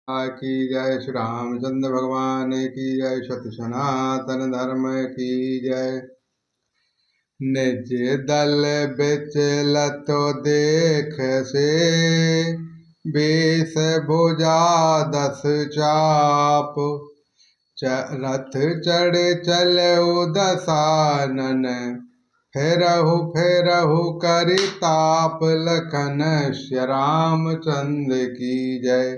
की जय। श्री रामचंद्र भगवान की जय। सत्य सनातन धर्म की जय। निज दल बिच लतो देख से, बेस भुजा दस चाप। रथ चढ़ चलऊ दसानन, फेरहु फेरहु करि ताप। लखन श्री रामचंद्र की जय।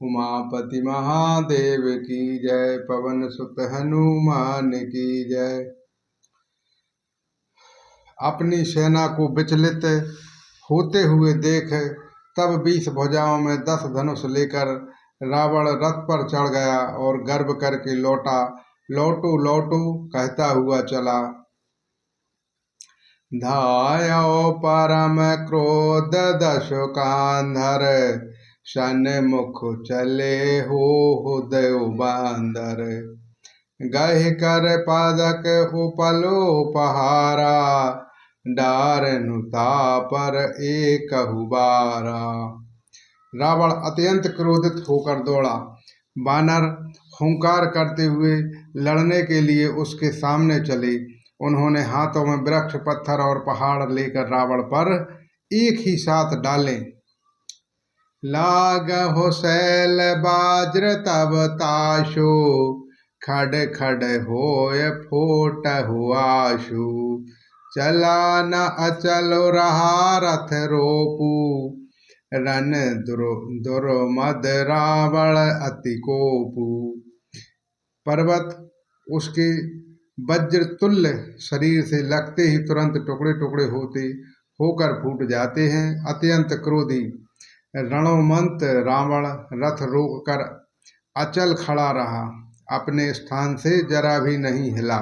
उमापति महादेव की जय। पवन सुत हनुमान की जय। अपनी सेना को विचलित होते हुए देख तब 20 भुजाओं में 10 धनुष लेकर रावण रथ पर चढ़ गया और गर्व करके लौटा। लौटू लौटू कहता हुआ चला। धायो परम क्रोध दशो कांधर, सन्मुख चले हो हृदय बांदर। गहि कर पादक उपलो पहारा, डारनुता पर एक बारा। रावण अत्यंत क्रोधित होकर दौड़ा। बानर हुंकार करते हुए लड़ने के लिए उसके सामने चले। उन्होंने हाथों में वृक्ष पत्थर और पहाड़ लेकर रावण पर एक ही साथ डाले। लागहु शैल बाज्र तब ताशु, खड खड होय फूटहु आशु। चला न अचल रहा रथ रोपू, रन दुर्मद रावण अति कोपू। पर्वत उसके वज्र तुल्य शरीर से लगते ही तुरंत टुकड़े टुकड़े होकर फूट जाते हैं। अत्यंत क्रोधी रणोमंत रावण रथ रोककर अचल खड़ा रहा, अपने स्थान से जरा भी नहीं हिला।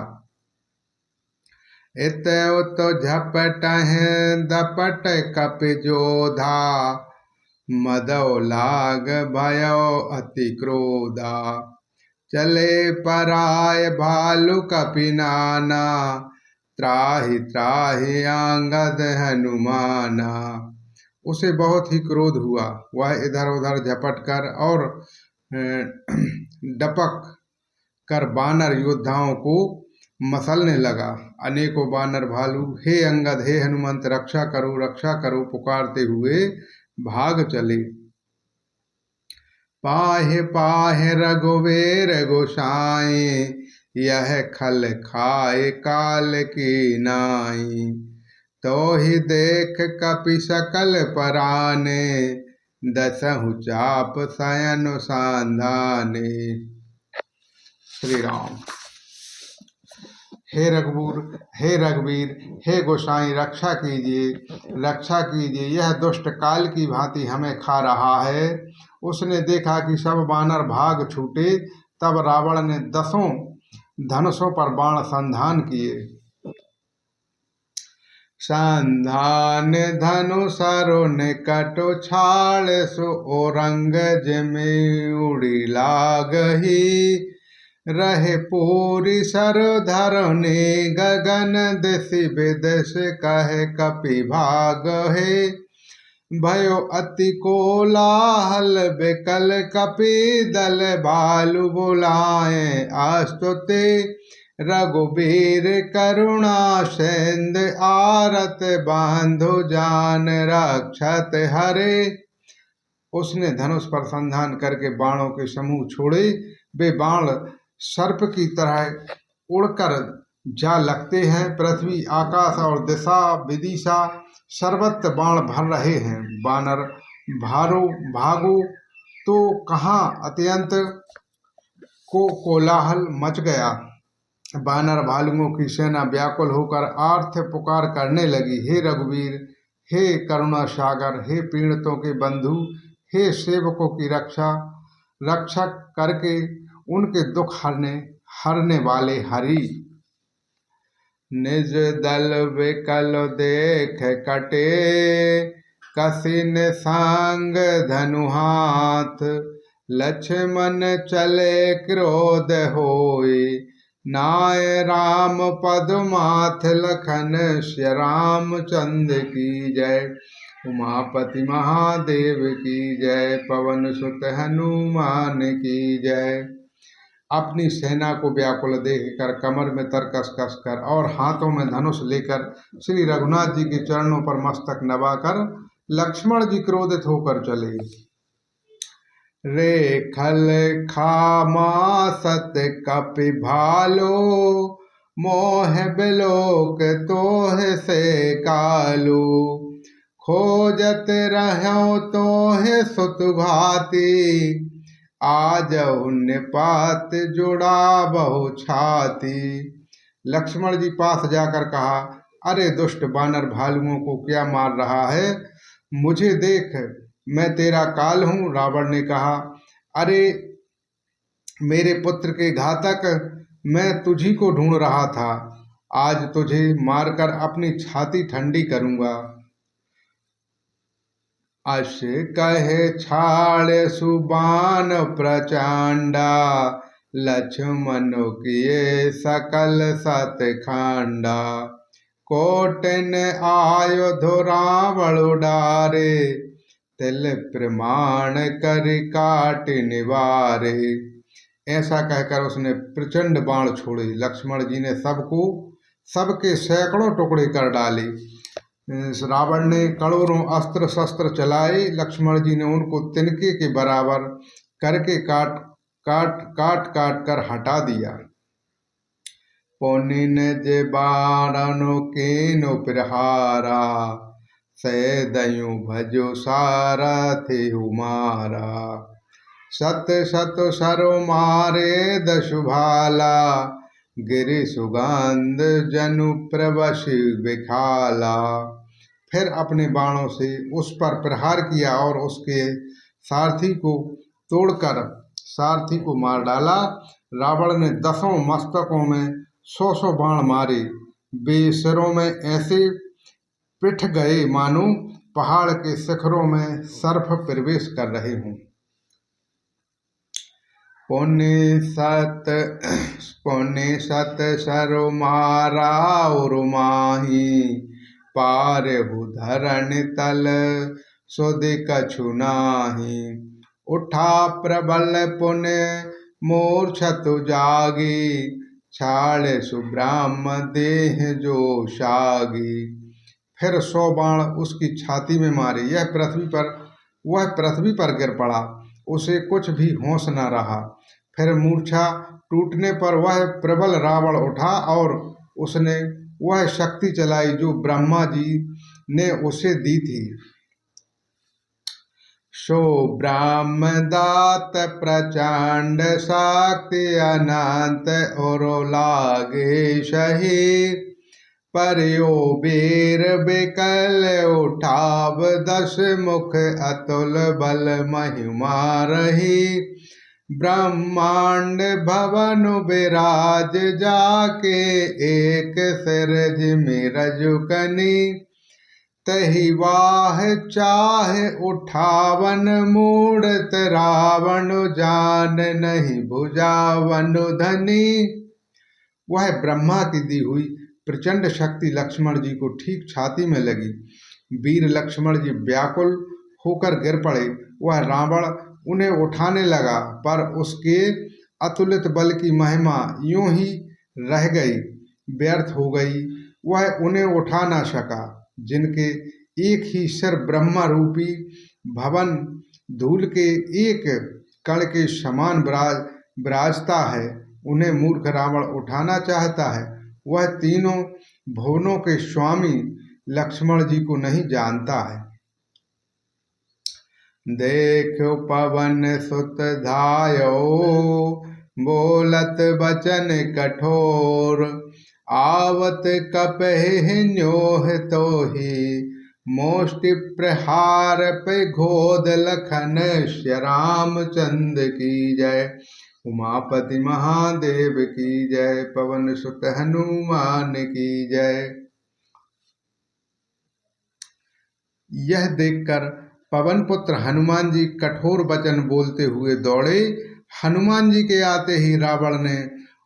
इत्यो तो झपटहि दपट कपि जोधा, मदो लाग भयो अति क्रोधा। चले पराय भालु कपि नाना, त्राहि त्राहि आंगद हनुमाना। उसे बहुत ही क्रोध हुआ। वह इधर उधर झपट कर और डपक कर बानर योद्धाओं को मसलने लगा। अनेकों बानर भालू हे अंगद हे हनुमंत रक्षा करो पुकारते हुए भाग चले। पाहे पाहे रघुवीर गोसाई, यह खल खाए काल की नाई। तो ही देख कपि सकल पराने, दसहु चाप शयन सांधाने। श्री राम। हे रघुवीर हे गोसाई रक्षा कीजिए, यह दुष्ट काल की भांति हमें खा रहा है। उसने देखा कि सब बानर भाग छूटे, तब रावण ने 10 धनुषों पर बाण संधान किए। संधान धनुषरो निकटो छाड़, सो ओरंग जिमि उड़ी लागही। रहे पूरी सर धरने गगन, दिशि विदिश कहे कपि भागहे। भयो अति कोलाहल बिकल कपि दल, भालु बुलाए आस्तुति। रघुबीर करुणा सिंध आरत, बांधो जान रक्षत हरे। उसने धनुष पर संधान करके बाणों के समूह छोड़े। वे बाण सर्प की तरह उड़कर जा लगते हैं। पृथ्वी आकाश और दिशा विदिशा सर्वत्र बाण भर रहे हैं। बानर भागो तो कहाँ अत्यंत कोलाहल मच गया। बानर भालुओं की सेना व्याकुल होकर आर्त पुकार करने लगी। हे रघुवीर हे करुणा सागर, हे पीड़ितों के बंधु, हे सेवकों की रक्षा करके उनके दुख हरने वाले हरि। निज दल विकल देख कटे, कसिन सांग धनु हाथ। लक्ष्मण चले क्रोध होय, नाय राम पद माथ। लखन श्री रामचंद्र की जय। उमापति महादेव की जय। पवन सुत हनुमान की जय। अपनी सेना को व्याकुल देखकर कमर में तरकस कसकर और हाथों में धनुष लेकर श्री रघुनाथ जी के चरणों पर मस्तक नवाकर लक्ष्मण जी क्रोधित होकर चले। रे खल खामा सत कपि भालो, मोह बिलोक तोह से कालू। खोजत रहो तोह सुत भांति, आजहु निपात जुड़ा बहु छाती। लक्ष्मण जी पास जाकर कहा, अरे दुष्ट बानर भालुओं को क्या मार रहा है? मुझे देख, मैं तेरा काल हूँ। रावण ने कहा, अरे मेरे पुत्र के घातक, मैं तुझी को ढूंढ रहा था। आज तुझे मारकर अपनी छाती ठंडी करूंगा। अश कहे छाड़ सुबान प्रचंडा, लक्ष्मण किए सकल सत खांडा। कोटिन आयुध रावण उडारे, तिल प्रमाण कर काट निवारे। ऐसा कहकर उसने प्रचंड बाण छोड़े। लक्ष्मण जी ने सबके सैकड़ों टुकड़े कर डाले। रावण ने करोड़ों अस्त्र शस्त्र चलाए। लक्ष्मण जी ने उनको तिनके के बराबर करके काट काट कर हटा दिया। पुनिन जे बाणनु कीनु प्रहारा, सैदयु भजो सारथि हुमारा। सत सत सरो मारे दशु भाला, गिरि सुगंध जनु प्रवश बिखाला। फिर अपने बाणों से उस पर प्रहार किया और उसके सारथी को तोड़कर सारथी को मार डाला। रावण ने 10 मस्तकों में 100 बाण मारे। वे सिरों में ऐसे पिट गए मानो पहाड़ के शिखरों में सर्प प्रवेश कर रहे हों। पुण्य सत सरो मारा उर्माही, पारहु धरण तल सुधि कछु नाही। उठा प्रबल पुण्य मूर्छतु जागी, छाड़ सुब्राह्म देह जो शागी। फिर 100 बाण उसकी छाती में मारे। वह पृथ्वी पर गिर पड़ा। उसे कुछ भी होश न रहा। फिर मूर्छा टूटने पर वह प्रबल रावण उठा और उसने वह शक्ति चलाई जो ब्रह्मा जी ने उसे दी थी। सो ब्रह्म दात प्रचंड शक्ति अनंत और लागे सही। परियो वीर बिकल उठाव 10 मुख अतुल बल महिमा रही। ब्रह्मांड भवन विराज जाके, एक सिरज में रजुकनी। तहि वाह चाहे उठावन मूढ़त, रावण जान नहीं भुजावन धनी। वह ब्रह्मा की दी हुई प्रचंड शक्ति लक्ष्मण जी को ठीक छाती में लगी। वीर लक्ष्मण जी व्याकुल होकर गिर पड़े। वह रावण उन्हें उठाने लगा, पर उसके अतुलित बल की महिमा यूं ही रह गई, व्यर्थ हो गई। वह उन्हें उठा न सका। जिनके एक ही सिर ब्रह्मा रूपी भवन धूल के एक कण के समान विराजता है, उन्हें मूर्ख रावण उठाना चाहता है। वह तीनों भुवनों के स्वामी लक्ष्मण जी को नहीं जानता है। देखो पवन सुत धायो, बोलत बचन कठोर। आवत कपहि न्योह तोहि, मोष्टि प्रहार पे घोद लखन। श्री रामचंद्र की जय। उमापति महादेव की जय। पवन सुत हनुमान की जय। यह देखकर पवन पुत्र हनुमान जी कठोर वचन बोलते हुए दौड़े। हनुमान जी के आते ही रावण ने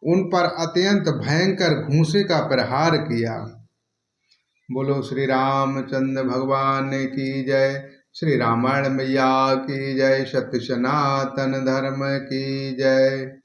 उन पर अत्यंत भयंकर घूंसे का प्रहार किया। बोलो श्री रामचंद्र भगवान की जय। श्री रामायण मैया की जय। सत्य सनातन धर्म की जय।